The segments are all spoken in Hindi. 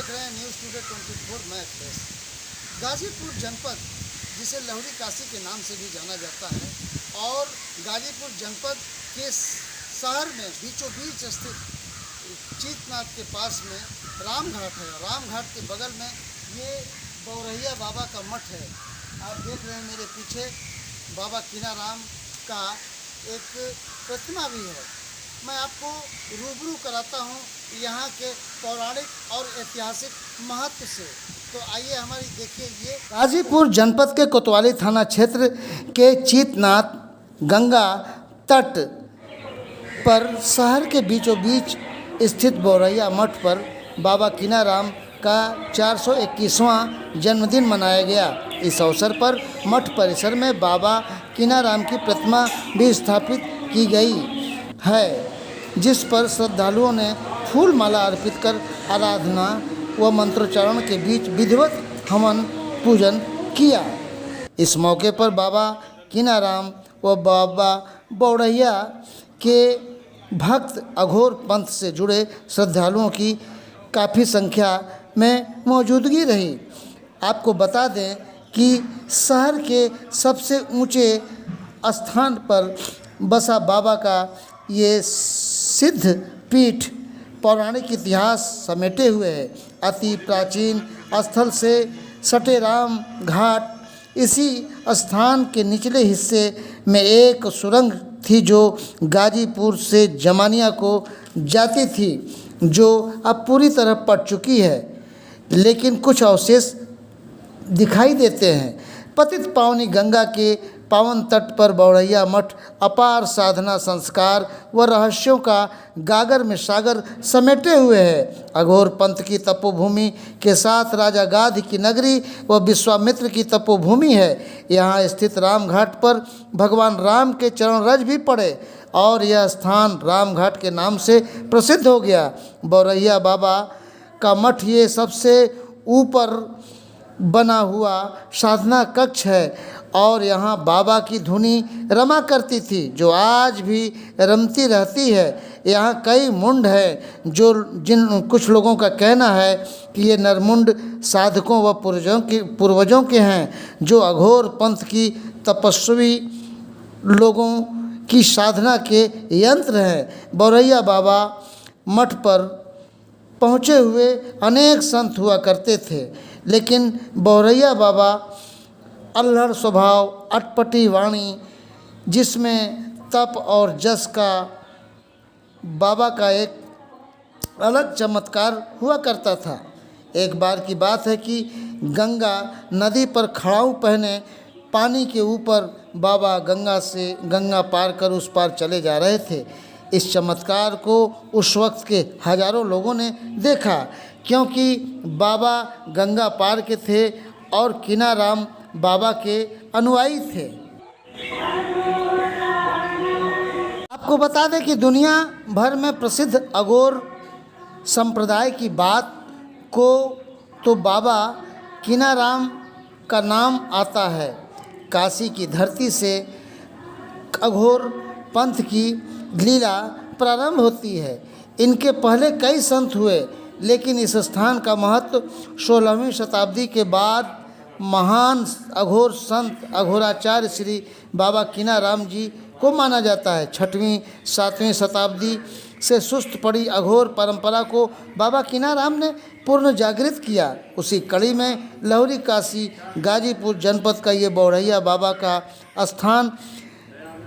देख रहे हैं न्यूज़ टुडे 24। मैं अखिलेश। गाजीपुर जनपद जिसे लहुरी काशी के नाम से भी जाना जाता है और गाजीपुर जनपद के शहर में बीचों बीच स्थित चीतनाथ के पास में रामघाट है। रामघाट के बगल में ये बौरहिया बाबा का मठ है। आप देख रहे हैं मेरे पीछे बाबा कीनाराम का एक प्रतिमा भी है। मैं आपको रूबरू कराता हूँ यहाँ के पौराणिक और ऐतिहासिक महत्व से। तो आइए हमारी देखिए ये गाजीपुर जनपद के कोतवाली थाना क्षेत्र के चीतनाथ गंगा तट पर शहर के बीचों बीच स्थित बौरहिया मठ पर बाबा कीनाराम का 421वां जन्मदिन मनाया गया। इस अवसर पर मठ परिसर में बाबा कीनाराम की प्रतिमा भी स्थापित की गई है, जिस पर श्रद्धालुओं ने फूल माला अर्पित कर आराधना व मंत्रोच्चारण के बीच विधिवत हवन पूजन किया। इस मौके पर बाबा कीनाराम व बाबा बौरहिया के भक्त अघोर पंथ से जुड़े श्रद्धालुओं की काफ़ी संख्या में मौजूदगी रही। आपको बता दें कि शहर के सबसे ऊंचे स्थान पर बसा बाबा का ये सिद्ध पीठ पौराणिक इतिहास समेटे हुए है। अति प्राचीन स्थल से सटे राम घाट इसी स्थान के निचले हिस्से में एक सुरंग थी जो गाजीपुर से जमानिया को जाती थी, जो अब पूरी तरह पट चुकी है, लेकिन कुछ अवशेष दिखाई देते हैं। पतित पावनी गंगा के पावन तट पर बौरहिया मठ अपार साधना, संस्कार व रहस्यों का गागर में सागर समेटे हुए है। अघोर पंथ की तपोभूमि के साथ राजा गाध की नगरी व विश्वामित्र की तपोभूमि है। यहाँ स्थित रामघाट पर भगवान राम के चरण रज भी पड़े और यह स्थान रामघाट के नाम से प्रसिद्ध हो गया। बौरहिया बाबा का मठ ये सबसे ऊपर बना हुआ साधना कक्ष है और यहाँ बाबा की धुनी रमा करती थी, जो आज भी रमती रहती है। यहाँ कई मुंड हैं जो कुछ लोगों का कहना है कि ये नरमुंड साधकों व पूर्वजों के हैं, जो अघोर पंथ की तपस्वी लोगों की साधना के यंत्र हैं। बौरहिया बाबा मठ पर पहुँचे हुए अनेक संत हुआ करते थे, लेकिन बौरहिया बाबा अल्हड़ स्वभाव, अटपटी वाणी, जिसमें तप और जस का बाबा का एक अलग चमत्कार हुआ करता था। एक बार की बात है कि गंगा नदी पर खड़ाऊ पहने पानी के ऊपर बाबा गंगा पार कर उस पार चले जा रहे थे। इस चमत्कार को उस वक्त के हजारों लोगों ने देखा, क्योंकि बाबा गंगा पार के थे और कीनाराम बाबा के अनुयायी थे। आपको बता दें कि दुनिया भर में प्रसिद्ध अघोर संप्रदाय की बात को तो बाबा कीनाराम का नाम आता है। काशी की धरती से अघोर पंथ की लीला प्रारंभ होती है। इनके पहले कई संत हुए, लेकिन इस स्थान का महत्व 16वीं शताब्दी के बाद महान अघोर संत अघोराचार्य श्री बाबा कीनाराम जी को माना जाता है। 6वीं 7वीं शताब्दी से सुस्त पड़ी अघोर परंपरा को बाबा कीनाराम ने पूर्ण जागृत किया। उसी कड़ी में लहुरी काशी गाजीपुर जनपद का ये बौरहिया बाबा का स्थान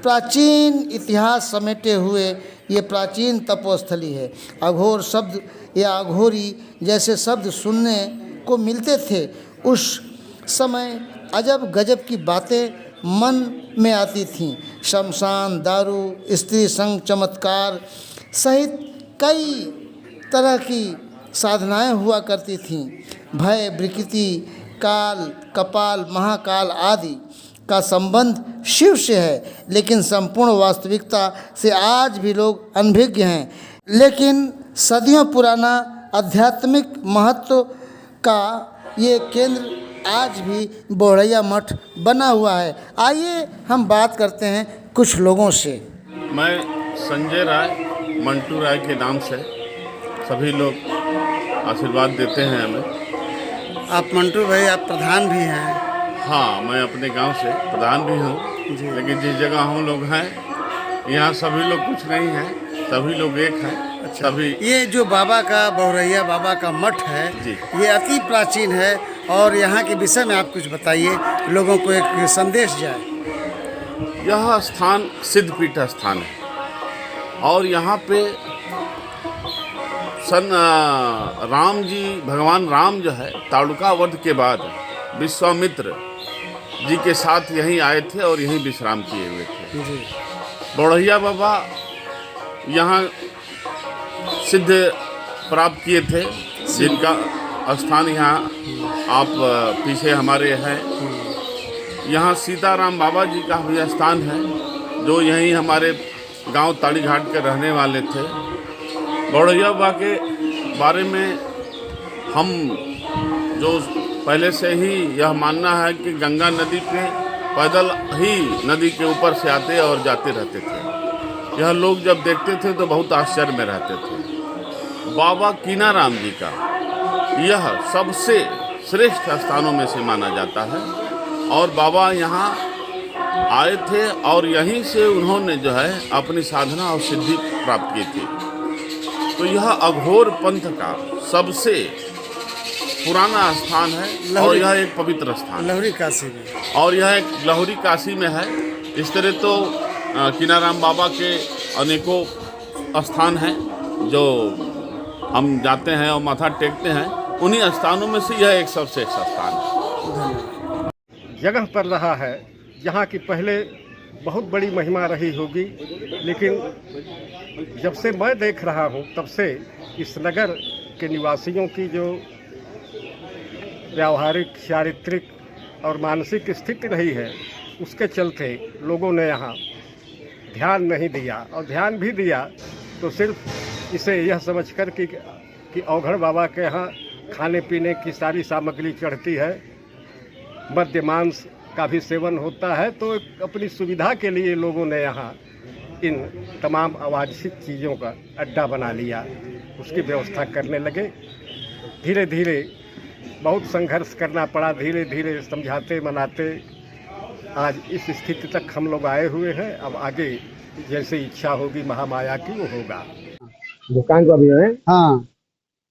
प्राचीन इतिहास समेटे हुए ये प्राचीन तपोस्थली है। अघोर शब्द या अघोरी जैसे शब्द सुनने को मिलते थे। उस समय अजब गजब की बातें मन में आती थीं। शमशान, दारू, स्त्री संग, चमत्कार सहित कई तरह की साधनाएं हुआ करती थीं। भय, विकृति, काल, कपाल, महाकाल आदि का संबंध शिव से है, लेकिन संपूर्ण वास्तविकता से आज भी लोग अनभिज्ञ हैं। लेकिन सदियों पुराना आध्यात्मिक महत्व का ये केंद्र आज भी बौरहिया मठ बना हुआ है। आइए हम बात करते हैं कुछ लोगों से। मैं संजय राय, मंटू राय के नाम से सभी लोग आशीर्वाद देते हैं हमें। आप मंटू भाई, आप प्रधान भी हैं। हाँ, मैं अपने गांव से प्रधान भी हूँ, लेकिन जिस जगह हम लोग हैं यहाँ सभी लोग कुछ नहीं हैं, सभी लोग एक हैं। अच्छा, सभी ये जो बाबा का बहुरैया बाबा का मठ है जी, ये अति प्राचीन है, और यहाँ के विषय में आप कुछ बताइए, लोगों को एक संदेश जाए। यह स्थान सिद्धपीठ स्थान है और यहाँ पे राम जी, भगवान राम जो है ताड़ुका वध के बाद विश्वामित्र जी के साथ यहीं आए थे और यहीं विश्राम किए हुए थे। जी। बौड़हिया बाबा यहाँ सिद्ध प्राप्त किए थे, जिनका स्थान यहाँ आप पीछे हमारे हैं। यहाँ सीताराम बाबा जी का भी स्थान है, जो यहीं हमारे गांव ताड़ी घाट के रहने वाले थे। बौड़हिया बाबा के बारे में हम जो पहले से ही यह मानना है कि गंगा नदी पे पैदल ही नदी के ऊपर से आते और जाते रहते थे। यह लोग जब देखते थे तो बहुत आश्चर्य में रहते थे। बाबा कीनाराम जी का यह सबसे श्रेष्ठ स्थानों में से माना जाता है और बाबा यहाँ आए थे और यहीं से उन्होंने जो है अपनी साधना और सिद्धि प्राप्त की थी। तो यह अघोर पंथ का सबसे पुराना स्थान है और यह एक पवित्र स्थान है लहुरी काशी में, और यह एक लहुरी काशी में है। इस तरह तो कीनाराम बाबा के अनेकों स्थान हैं जो हम जाते हैं और माथा टेकते हैं। उन्हीं स्थानों में से यह एक सबसे अच्छा स्थान है। जगह पर रहा है जहाँ की पहले बहुत बड़ी महिमा रही होगी, लेकिन जब से मैं देख रहा हूँ तब से इस नगर के निवासियों की जो व्यावहारिक, चारित्रिक और मानसिक स्थिति रही है, उसके चलते लोगों ने यहाँ ध्यान नहीं दिया, और ध्यान भी दिया तो सिर्फ इसे यह समझकर कि औघड़ बाबा के यहाँ खाने पीने की सारी सामग्री चढ़ती है, मद्य मांस का भी सेवन होता है, तो अपनी सुविधा के लिए लोगों ने यहाँ इन तमाम अवांछित चीज़ों का अड्डा बना लिया, उसकी व्यवस्था करने लगे। धीरे धीरे बहुत संघर्ष करना पड़ा, धीरे धीरे समझाते मनाते आज इस स्थिति तक हम लोग आए हुए हैं। अब आगे जैसे इच्छा होगी महामाया की वो होगा। दुकान को अभी है, हाँ,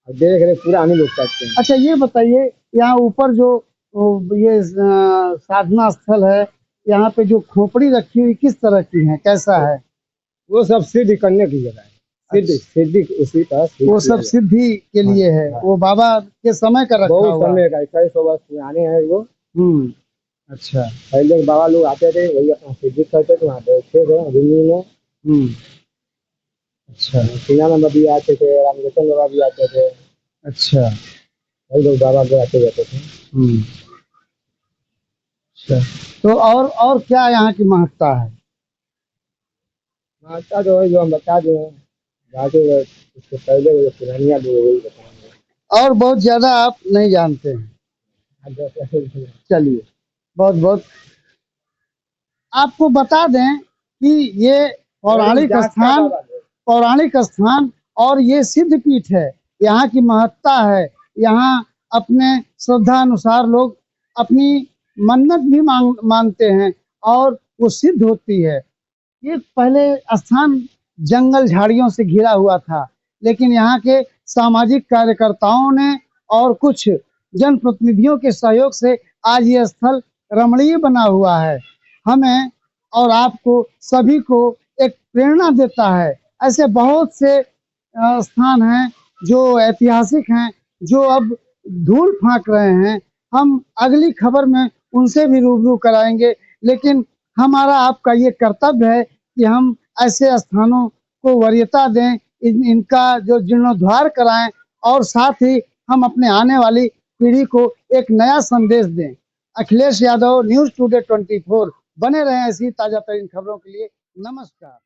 देख रहे पूरा हम लोग करते हैं। अच्छा ये बताइए, यहाँ ऊपर जो ये साधना स्थल है, यहाँ पे जो खोपड़ी रखी हुई किस तरह की है, कैसा है? वो सब सिद्धि करने की जगह है। सिद्धि सिद्धि उसी का वो सब सिद्धि के लिए है। हाँ। वो बाबा के समय का रखा बहुत हुआ समय का, कई 100 वर्ष पुराने हैं वो। अच्छा। पहले बाबा लोग आते थे, वही अपना सिद्धि करते थे, वहाँ बैठते थे दिल्ली में। अच्छा। सीनानंद भी आते थे, रामकृष्ण बाबा भी आते थे। अच्छा। वही लोग बाबा को आते जाते थे। अच्छा, तो और क्या यहाँ की महत्ता है? महत्ता तो है जो हम बता दें, बाकी उससे पहले वो पुरानिया लोग वही बताएंगे, और बहुत ज्यादा आप नहीं जानते हैं। चलिए, बहुत बहुत आपको बता दें कि ये पौराणिक स्थान और ये सिद्ध पीठ है। यहाँ की महत्ता है, यहाँ अपने श्रद्धा अनुसार लोग अपनी मन्नत भी मांगते हैं और वो सिद्ध होती है। ये पहले स्थान जंगल झाड़ियों से घिरा हुआ था, लेकिन यहाँ के सामाजिक कार्यकर्ताओं ने और कुछ जनप्रतिनिधियों के सहयोग से आज ये स्थल रमणीय बना हुआ है। हमें और आपको सभी को एक प्रेरणा देता है। ऐसे बहुत से स्थान हैं जो ऐतिहासिक हैं, जो अब धूल फांक रहे हैं। हम अगली खबर में उनसे भी रूबरू कराएंगे, लेकिन हमारा आपका ये कर्तव्य है कि हम ऐसे स्थानों को वरीयता दें, इनका जो जीर्णोद्धार कराएं, और साथ ही हम अपने आने वाली पीढ़ी को एक नया संदेश दें। Akhilesh Yadav, news today 24। बने रहें ऐसी ताजा तरीन खबरों के लिए। नमस्कार।